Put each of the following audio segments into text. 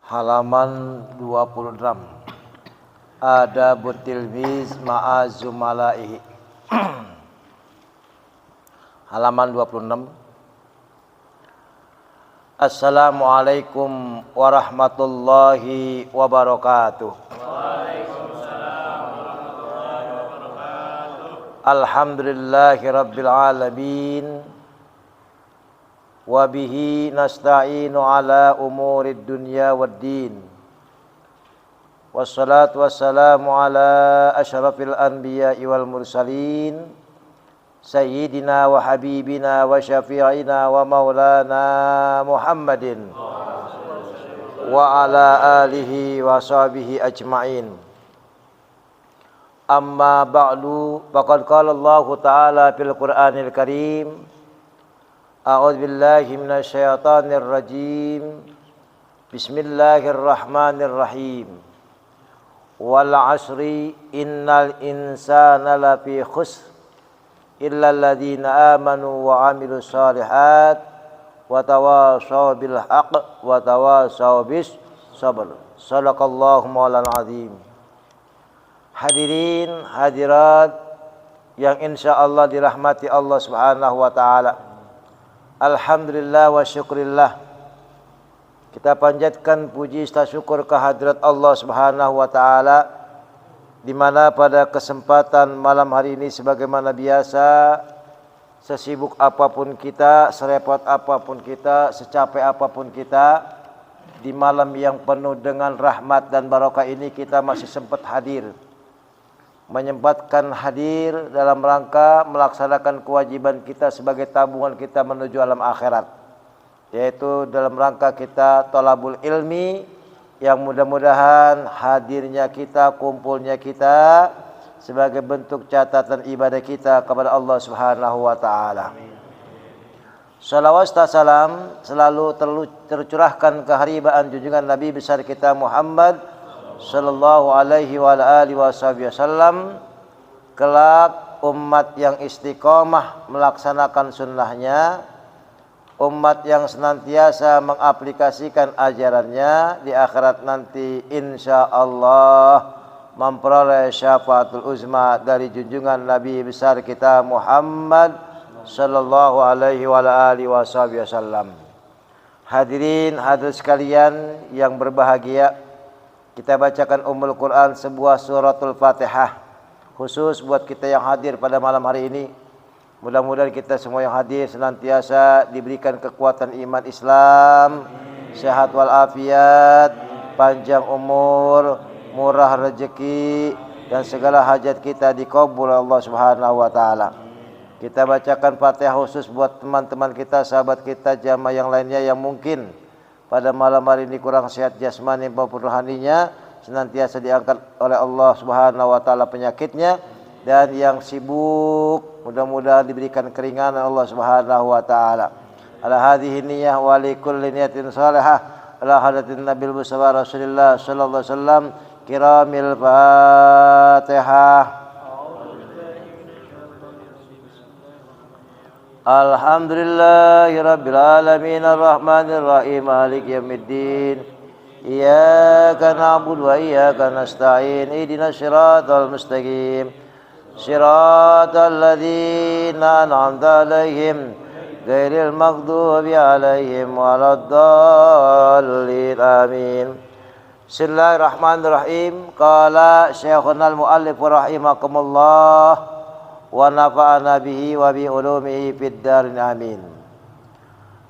halaman 26. Adabut tilmiz ma'a zumalaihi. Halaman 26. Assalamualaikum warahmatullahi wabarakatuh. Waalaikumsalam warahmatullahi wabarakatuh. Alhamdulillahi rabbil alamin. Wa bihi nasta'inu ala umurid dunya waddin. Wassalatu wassalamu ala asyrafil anbiya'i wal mursalin sayyidina wa habibina wa syafi'ina wa maulana Muhammadin wa ala alihi wa sahbihi ajma'in. Amma ba'du, faqad qala Allah ta'ala fil Qur'anil Karim, a'udzu billahi minasy syaithanir rajim. Bismillahirrahmanirrahim. Wal 'asri innal insana lafi khusr illa alladziina amanu wa 'amilus shalihat wa tawashaw bil haqq wa tawashaw bis sabr. Shadaqallahu maulana azim. Hadirin hadirat yang insyaallah dirahmati Allah Subhanahu wa taala. Alhamdulillah wa syukrillah, kita panjatkan puji serta syukur kehadirat Allah Subhanahu wa taala, di mana pada kesempatan malam hari ini sebagaimana biasa, sesibuk apapun kita, serepot apapun kita, secapek apapun kita, di malam yang penuh dengan rahmat dan barokah ini kita masih sempat hadir, menyempatkan hadir dalam rangka melaksanakan kewajiban kita sebagai tabungan kita menuju alam akhirat, yaitu dalam rangka kita thalabul ilmi, yang mudah-mudahan hadirnya kita, kumpulnya kita sebagai bentuk catatan ibadah kita kepada Allah Subhanahu wa taala. Salawat dan salam selalu tercurahkan keharibaan junjungan Nabi besar kita Muhammad sallallahu alaihi wa alihi wasallam, kelak umat yang istiqomah melaksanakan sunnahnya, umat yang senantiasa mengaplikasikan ajarannya, di akhirat nanti insyaallah memperoleh syafaatul uzma dari junjungan Nabi besar kita Muhammad sallallahu alaihi wa alihi wasallam. Hadirin hadirat sekalian yang berbahagia, kita bacakan Ummul Quran, sebuah suratul Fatihah khusus buat kita yang hadir pada malam hari ini. Mudah-mudahan kita semua yang hadir senantiasa diberikan kekuatan iman Islam, sehat walafiat, panjang umur, murah rezeki, dan segala hajat kita dikabul Allah Subhanahu wa taala. Kita bacakan Fatihah khusus buat teman-teman kita, sahabat kita, jamaah yang lainnya yang mungkin pada malam hari ini kurang sehat jasmani maupun rohaninya, senantiasa diangkat oleh Allah Subhanahu wa taala penyakitnya, dan yang sibuk mudah-mudahan diberikan keringanan Allah Subhanahu wa taala. Ala hadhihi niyyah wa li kulli niyatin salihah ala hadatin nabil mustafa Rasulillah sallallahu alaihi wasallam. Kiramil Fatihah. Alhamdulillahi rabbil alamin arrahmanir rahim maliki yaumiddin. Iyyaka na'budu wa iyyaka nasta'in. Ihdinas siratal mustaqim. Siratal ladzina an'amta 'alaihim ghairil maghdubi 'alaihim waladdallin. Amin. Bismillahirrahmanirrahim. Qala Syekhuna al-muallif rahimakumullah wa nafa'ana bihi wa bi ulumihi fid darin amin.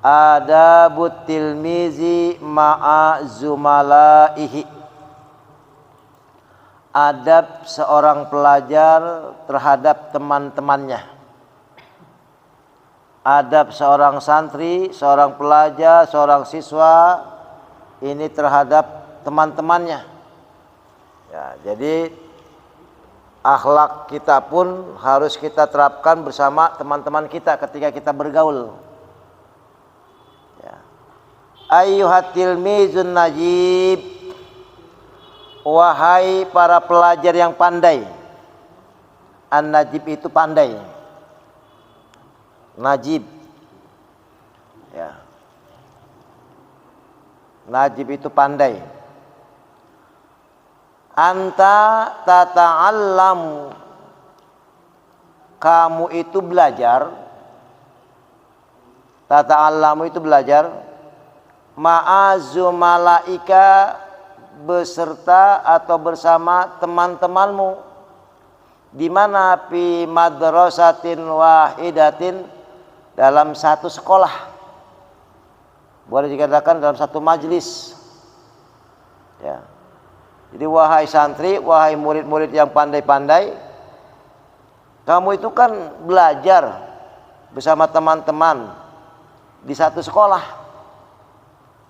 Adabut tilmizi ma'a zumalaihi. Adab seorang pelajar terhadap teman-temannya. Adab seorang santri, seorang pelajar, seorang siswa ini terhadap teman-temannya. Ya, jadi akhlak kita pun harus kita terapkan bersama teman-teman kita ketika kita bergaul. Ya. Ayyuhat tilmizun najib, wahai para pelajar yang pandai. An-najib itu pandai. Najib. Ya. Najib itu pandai. Anta tata'allam, kamu itu belajar. Tata'allamu itu belajar. Ma'azu malaika, beserta atau bersama teman-temanmu. Di mana fi madrasatin wahidatin, dalam satu sekolah. Boleh dikatakan dalam satu majlis. Ya. Jadi wahai santri, wahai murid-murid yang pandai-pandai, kamu itu kan belajar bersama teman-teman di satu sekolah.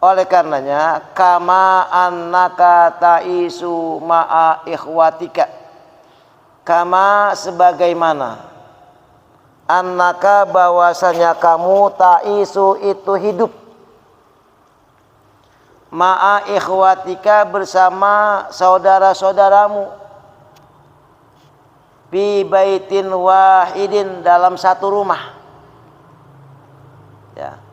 Oleh karenanya, kama annaka ta'isu ma'a ikhwatika, kama sebagaimana, annaka bahwasanya kamu ta'isu itu hidup, ma'a ikhwatika bersama saudara-saudaramu, fi baitin wahidin dalam satu rumah. Ya.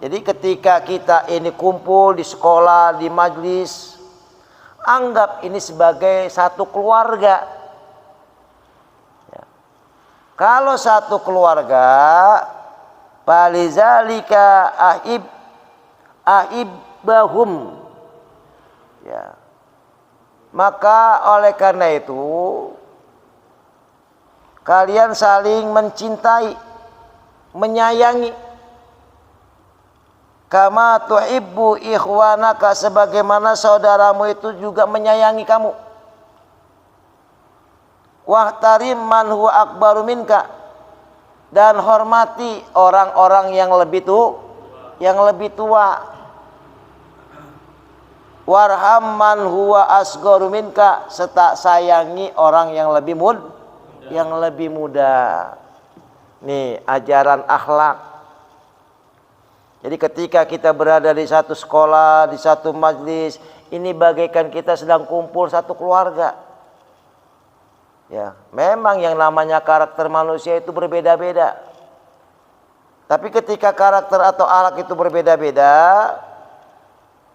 Jadi ketika kita ini kumpul di sekolah, di majlis, anggap ini sebagai satu keluarga. Ya. Kalau satu keluarga, falizalika ahibahum, ya, maka oleh karena itu kalian saling mencintai, menyayangi, kama tuhibbu ikhwanaka, sebagaimana saudaramu itu juga menyayangi kamu. Wahtarim man huwa akbaru minka, dan hormati orang-orang yang lebih tua. Warham man huwa asgharu minka, serta sayangi orang yang lebih muda. Nih ajaran akhlak. Jadi ketika kita berada di satu sekolah, di satu majlis, ini bagaikan kita sedang kumpul satu keluarga. Ya, memang yang namanya karakter manusia itu berbeda-beda. Tapi ketika karakter atau akhlak itu berbeda-beda,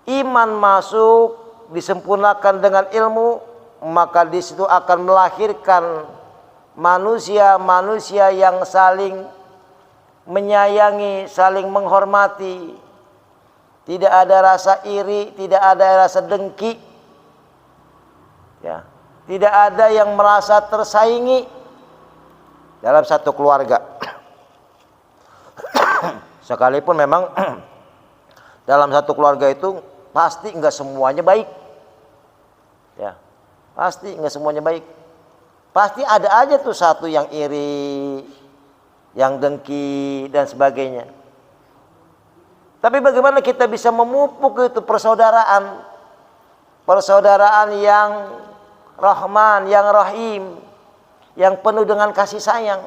iman masuk, disempurnakan dengan ilmu, maka di situ akan melahirkan manusia-manusia yang saling menyayangi, saling menghormati. Tidak ada rasa iri, tidak ada rasa dengki. Ya, tidak ada yang merasa tersaingi dalam satu keluarga. Sekalipun memang dalam satu keluarga itu pasti enggak semuanya baik. Ya, pasti enggak semuanya baik. Pasti ada aja tuh satu yang iri, yang dengki dan sebagainya. Tapi bagaimana kita bisa memupuk itu persaudaraan? Persaudaraan yang Rahman, yang Rahim, yang penuh dengan kasih sayang.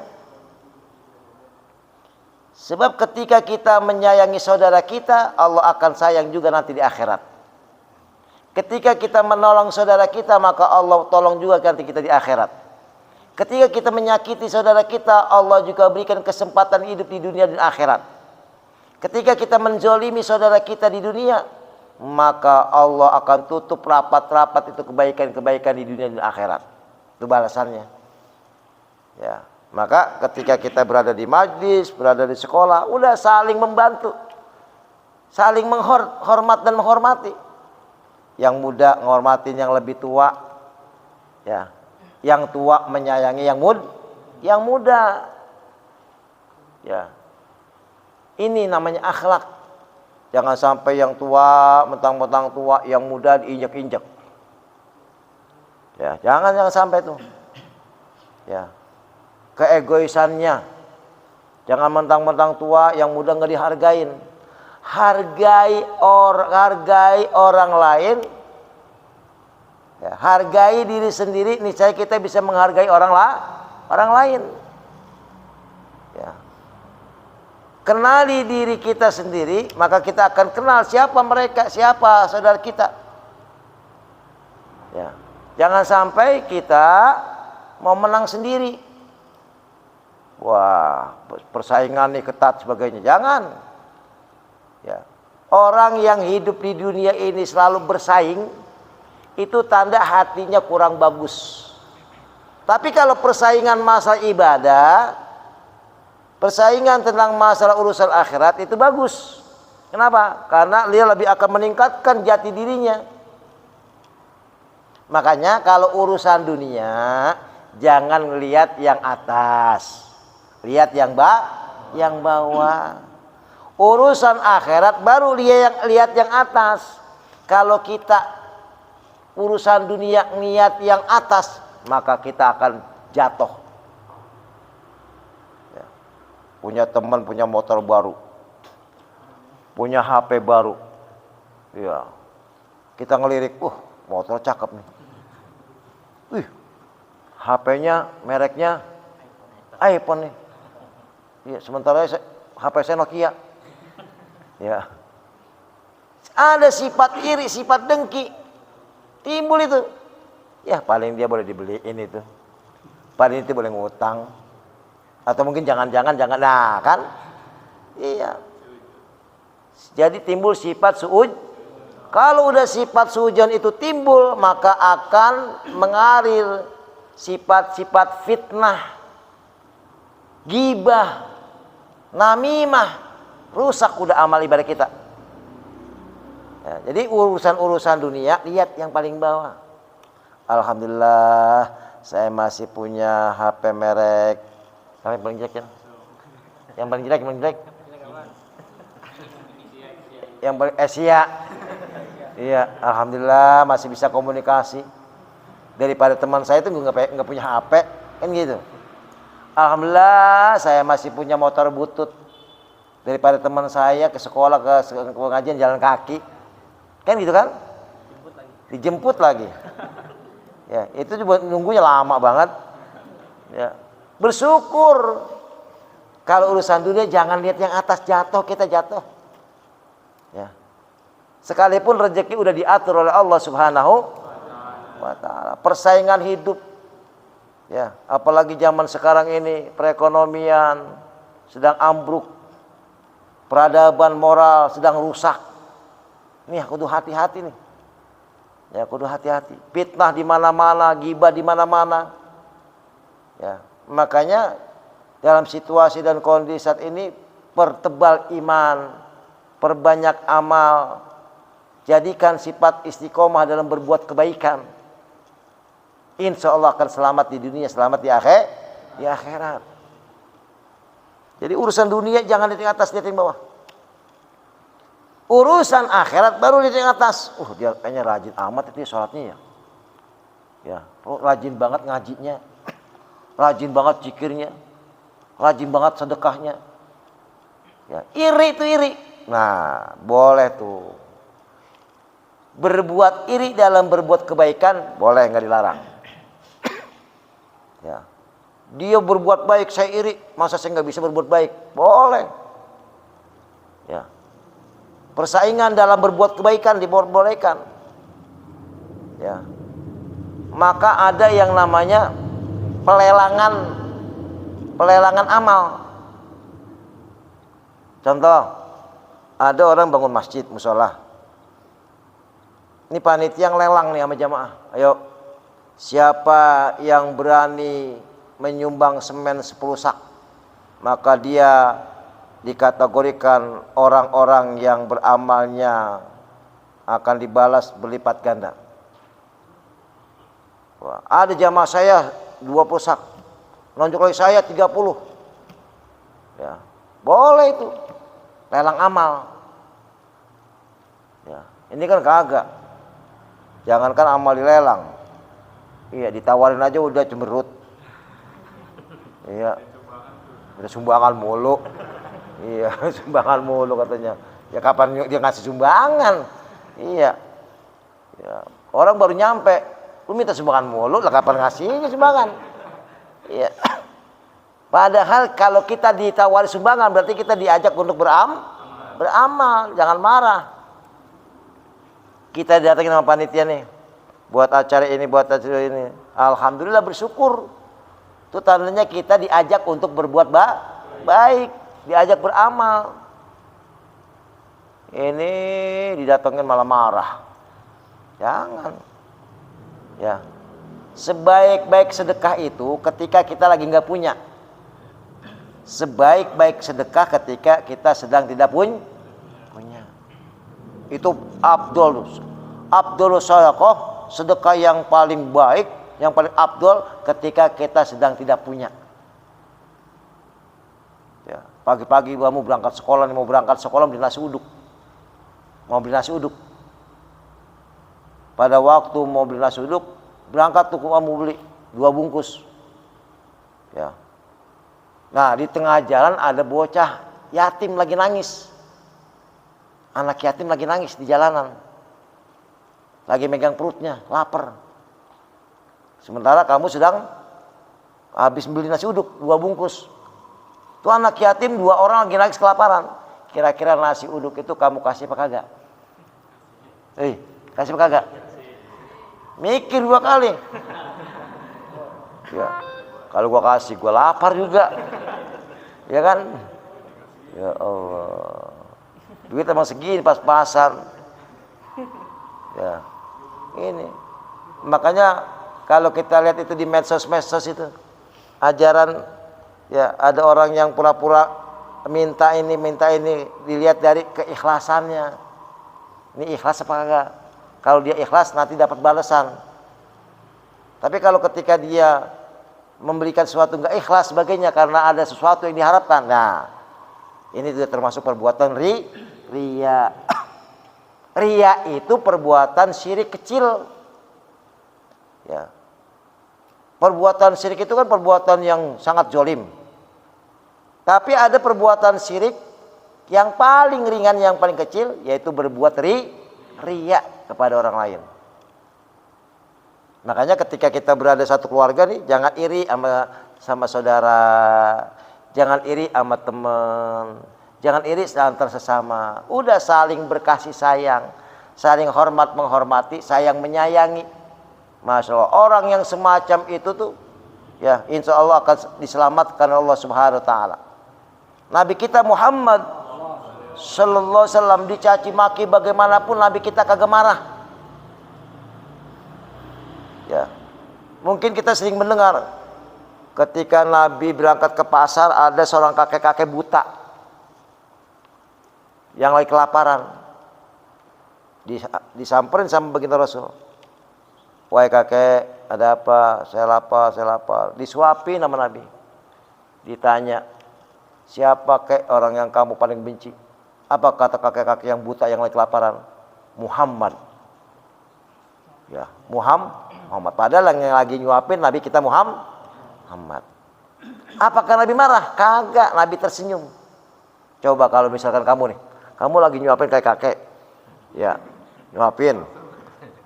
Sebab ketika kita menyayangi saudara kita, Allah akan sayang juga nanti di akhirat. Ketika kita menolong saudara kita, maka Allah tolong juga nanti kita di akhirat. Ketika kita menyakiti saudara kita, Allah juga berikan kesempatan hidup di dunia dan akhirat. Ketika kita menzolimi saudara kita di dunia, maka Allah akan tutup rapat-rapat itu kebaikan-kebaikan di dunia dan akhirat. Itu balasannya. Ya. Maka ketika kita berada di majlis, berada di sekolah, udah saling membantu, saling menghormat dan menghormati. Yang muda menghormatin yang lebih tua, ya. Yang tua menyayangi yang muda, ya. Ini namanya akhlak. Jangan sampai yang tua mentang-mentang tua, yang muda diinjak-injak. Ya, jangan sampai itu. Ya. Keegoisannya, jangan mentang-mentang tua, yang muda nggak dihargain. Hargai orang lain, ya, hargai diri sendiri, niscaya kita bisa menghargai orang lain. Ya. Kenali diri kita sendiri, maka kita akan kenal siapa mereka, siapa saudara kita. Ya. Jangan sampai kita mau menang sendiri. Wah, persaingan nih ketat sebagainya. Jangan. Ya. Orang yang hidup di dunia ini selalu bersaing, itu tanda hatinya kurang bagus. Tapi kalau persaingan masalah ibadah, persaingan tentang masalah urusan akhirat itu bagus. Kenapa? Karena dia lebih akan meningkatkan jati dirinya. Makanya kalau urusan dunia jangan lihat yang atas, lihat yang bawah. Urusan akhirat baru lihat yang atas. Kalau kita urusan dunia niat yang atas, maka kita akan jatuh. Ya. Punya teman punya motor baru, punya HP baru, ya kita ngelirik, motor cakep nih, HP-nya mereknya iPhone nih, ya sementara HP saya Nokia. Ya, ada sifat iri, sifat dengki timbul itu. Ya paling dia boleh dibeliin itu, paling itu boleh ngutang, atau mungkin jangan, nah kan, iya. Jadi timbul sifat kalau udah sifat suudzon itu timbul, maka akan mengalir sifat-sifat fitnah, ghibah, namimah, rusak udah amal ibadah kita. Ya, jadi urusan dunia lihat yang paling bawah. Alhamdulillah saya masih punya HP merek apa yang paling jelek ya? Yang paling jelek yang paling Asia. Iya, alhamdulillah masih bisa komunikasi. Daripada teman saya itu nggak punya HP kan gitu. Alhamdulillah saya masih punya motor butut. Daripada teman saya ke sekolah ke pengajian jalan kaki. Kan gitu kan? Dijemput lagi. Ya, itu juga nunggunya lama banget. Ya. Bersyukur. Kalau urusan dunia jangan lihat yang atas, jatuh kita jatuh. Ya. Sekalipun rezeki udah diatur oleh Allah Subhanahu wa taala. Persaingan hidup. Ya, apalagi zaman sekarang ini perekonomian sedang ambruk. Peradaban moral sedang rusak. Nih kudu hati-hati nih. Ya kudu hati-hati. Fitnah di mana-mana, ghibah di mana-mana. Ya, makanya dalam situasi dan kondisi saat ini pertebal iman, perbanyak amal, jadikan sifat istiqomah dalam berbuat kebaikan. Insya Allah akan selamat di dunia, selamat di akhirat. Jadi urusan dunia jangan lihat yang atas, lihat yang bawah. Urusan akhirat baru lihat yang atas. Dia kayaknya rajin amat itu sholatnya ya. Ya, rajin banget ngajinya. Rajin banget zikirnya. Rajin banget sedekahnya. Ya, iri itu iri. Nah, boleh tuh. Berbuat iri dalam berbuat kebaikan boleh, nggak dilarang. Ya. Dia berbuat baik, saya iri, masa saya nggak bisa berbuat baik? Boleh. Ya. Persaingan dalam berbuat kebaikan dibolehkan. Ya. Maka ada yang namanya pelelangan amal. Contoh, ada orang bangun masjid, musola. Ini panitia yang lelang nih sama jamaah. Ayo, siapa yang berani menyumbang semen 10 sak, maka dia dikategorikan orang-orang yang beramalnya akan dibalas berlipat ganda. Wah, ada jamaah saya 20 sak, nonjok lagi saya 30. Ya, boleh itu lelang amal. Ya, ini kan kagak. Jangankan amal dilelang, iya ditawarin aja udah cemberut. Iya, udah sumbangan mulu. Iya, sumbangan mulu katanya. Ya kapan dia ngasih sumbangan? Iya. Ya, orang baru nyampe, lu minta sumbangan mulu, lah kapan ngasihnya sumbangan? Iya. Padahal kalau kita ditawari sumbangan berarti kita diajak untuk beramal, jangan marah. Kita datangin sama panitia nih, buat acara ini, buat acara ini. Alhamdulillah bersyukur. Itu tandanya kita diajak untuk berbuat baik, diajak beramal. Ini didatengin malah marah. Jangan. Ya. Sebaik-baik sedekah itu ketika kita lagi nggak punya. Sebaik-baik sedekah ketika kita sedang tidak punya. Itu Abdul sedekah, sedekah yang paling baik, yang paling abdul ketika kita sedang tidak punya. Ya, pagi-pagi kamu berangkat sekolah, mau berangkat sekolah beli nasi uduk. Mau beli nasi uduk. Pada waktu mau beli nasi uduk, berangkat tuh kamu beli 2 bungkus. Ya. Nah, di tengah jalan ada bocah yatim lagi nangis. Anak yatim lagi nangis di jalanan. Lagi megang perutnya, lapar. Sementara kamu sedang habis beli nasi uduk 2 bungkus. Tuh anak yatim 2 orang lagi nangis kelaparan. Kira-kira nasi uduk itu kamu kasih apa kagak? Kasih apa kagak? Mikir 2 kali. Ya, kalau gua kasih, gua lapar juga. Ya kan? Ya Allah. Duit emang segini pas-pasan. Ya. Ini. Makanya kalau kita lihat itu di medsos itu, ajaran ya, ada orang yang pura-pura minta ini, dilihat dari keikhlasannya. Ini ikhlas apa enggak? Kalau dia ikhlas nanti dapat balasan. Tapi kalau ketika dia memberikan sesuatu enggak ikhlas sebagainya karena ada sesuatu yang diharapkan, nah ini juga termasuk perbuatan ria. Ria itu perbuatan syirik kecil. Ya. Perbuatan syirik itu kan perbuatan yang sangat zolim. Tapi ada perbuatan syirik yang paling ringan, yang paling kecil, yaitu berbuat ria kepada orang lain. Makanya ketika kita berada satu keluarga nih, jangan iri sama saudara, jangan iri sama teman, jangan iri antar sesama. Udah saling berkasih sayang, saling hormat menghormati, sayang menyayangi. Masya Allah, orang yang semacam itu tuh, ya insya Allah akan diselamatkan Allah Subhanahu Wa Taala. Nabi kita Muhammad Sallallahu Alaihi Wasallam dicaci maki bagaimanapun Nabi kita kagak marah. Ya, mungkin kita sering mendengar ketika Nabi berangkat ke pasar ada seorang kakek-kakek buta yang lagi kelaparan, disamperin sama baginda Rasul. Wahai kakek, ada apa? Saya lapar. Disuapi nama Nabi. Ditanya, siapa kek orang yang kamu paling benci? Apa kata kakek-kakek yang buta yang lagi kelaparan? Muhammad. Ya, Muhammad. Padahal yang lagi nyuapin Nabi kita Muhammad. Apakah Nabi marah? Kagak, Nabi tersenyum. Coba kalau misalkan kamu nih, kamu lagi nyuapin kayak kakek. Ya, nyuapin.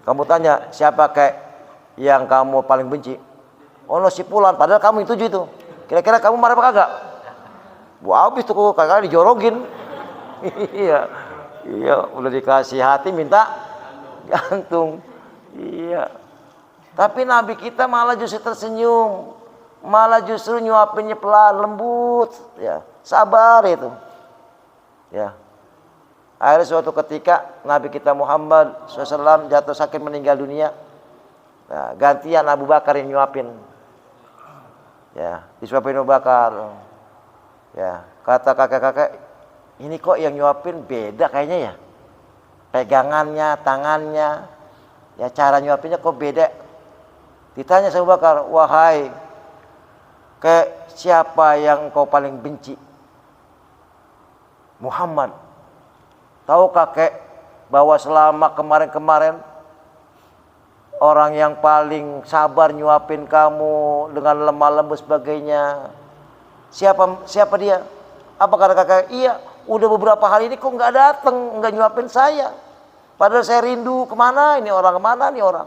Kamu tanya, siapa kayak yang kamu paling benci? Oh, no, si Fulan, padahal kamu yang tuju itu. Kira-kira kamu marah apa kagak? Habis tuh kakak dijorogin. Iya, udah dikasih hati minta gantung. Iya. Tapi Nabi kita malah justru tersenyum, malah justru nyuapinnya pelan, lembut, ya, sabar itu. Ya. Akhirnya suatu ketika Nabi kita Muhammad SAW jatuh sakit meninggal dunia. Nah, gantian Abu Bakar yang nyuapin. Ya, disuapin Abu Bakar. Ya, kata kakek-kakek, ini kok yang nyuapin beda kayaknya ya. Pegangannya, tangannya, ya cara nyuapinnya kok beda. Ditanya sama Abu Bakar, wahai siapa yang kau paling benci? Muhammad. Tahu kakek bahwa selama kemarin-kemarin orang yang paling sabar nyuapin kamu dengan lemah lembut sebagainya, siapa dia? Apa kata kakek? Iya, udah beberapa hari ini kok nggak datang, nggak nyuapin saya. Padahal saya rindu, kemana ini orang?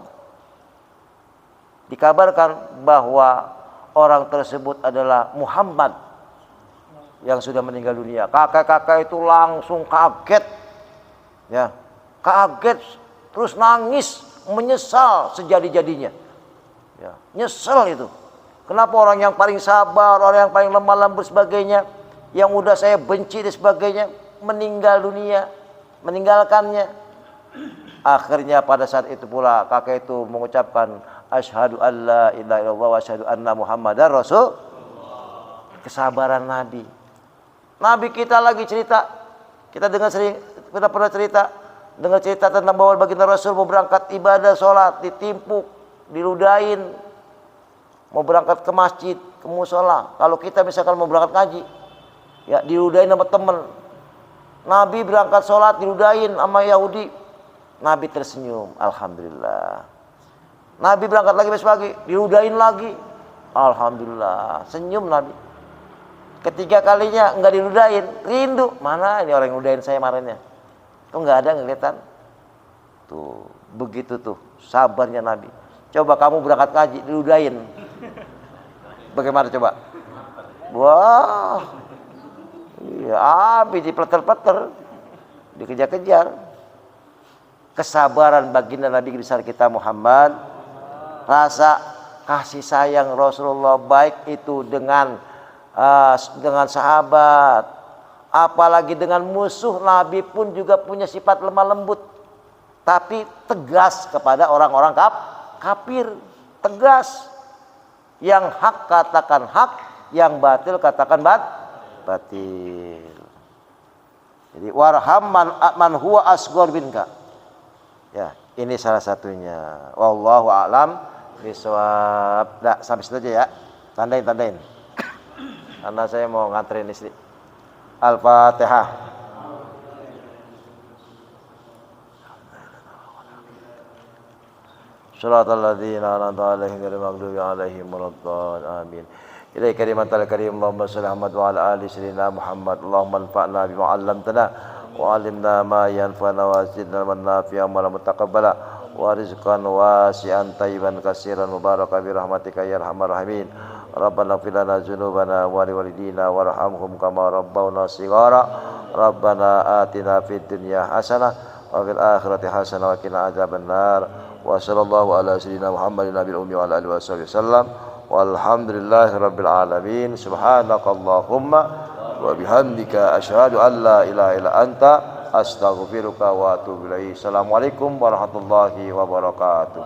Dikabarkan bahwa orang tersebut adalah Muhammad yang sudah meninggal dunia. Kakek-kakek itu langsung kaget. Ya, kaget, terus nangis, menyesal sejadi-jadinya. Ya, nyesel itu. Kenapa orang yang paling sabar, orang yang paling lemah lembut sebagainya, yang udah saya benci dan sebagainya, meninggal dunia. meninggalkannya. Akhirnya pada saat itu pula kakek itu mengucapkan asyhadu alla ilaha illallah wa asyhadu anna muhammadar rasul. Kesabaran Nabi. Nabi kita lagi cerita, kita pernah cerita, dengar cerita tentang bahwa baginda Rasul mau berangkat ibadah sholat, ditimpuk, diludahin, mau berangkat ke masjid, ke musola. Kalau kita misalkan mau berangkat ngaji, ya diludahin sama temen. Nabi berangkat sholat diludahin sama Yahudi. Nabi tersenyum, alhamdulillah. Nabi berangkat lagi besok pagi, diludahin lagi, alhamdulillah. Senyum Nabi. Ketiga kalinya enggak diludahin, rindu. Mana ini orang yang ludahin saya kemarinnya? Kok enggak ada kelihatan? Tuh, begitu tuh sabarnya Nabi. Coba kamu berangkat ngaji diludahin. Bagaimana coba? Wah. Iya, habis dipleter-pleter, dikejar-kejar. Kesabaran baginda Nabi besar kita Muhammad, rasa kasih sayang Rasulullah baik itu dengan sahabat, apalagi dengan musuh. Nabi pun juga punya sifat lemah lembut, tapi tegas kepada orang-orang kafir, tegas. Yang hak katakan hak, yang batil katakan batil. Jadi warham man huwa asghar minka. Ya, ini salah satunya. Wallahu a'lam bishawab. Nah, sampai situ aja ya. Tandain. Karena saya mau nganterin istri. Al-Fatihah. Shiratal ladzina an'amta 'alaihim ghairil maghdubi 'alaihim waladdallin. Amin. Ilahi kalimatal karim Allahumma shalli Muhammad wa ala ali sayyidina Muhammad. Allahumma anfa'na bima 'allamtana wa 'allimna ma yanfa'una wa zidna ilman nafi'an wa mutaqabbala wa rizqan wasi'an tayyiban katsiran mubarakan bi rahmatika ya arhamar rahimin. Rabbana ighfir lana dzunubana wa liwalidina warhamhum kama rabbawna shighara. Rabbana atina fid dunya hasanah wa fil akhirati hasanah wa qina adzabannar. Wa sallallahu ala sayyidina Muhammadin nabiyil ummi wa ala alihi wasallam. Walhamdulillahi rabbil alamin. Subhanakallahumma wa bihamdika asyhadu an la ilaha illa anta astaghfiruka wa atubu ilaik. Assalamualaikum warahmatullahi wabarakatuh.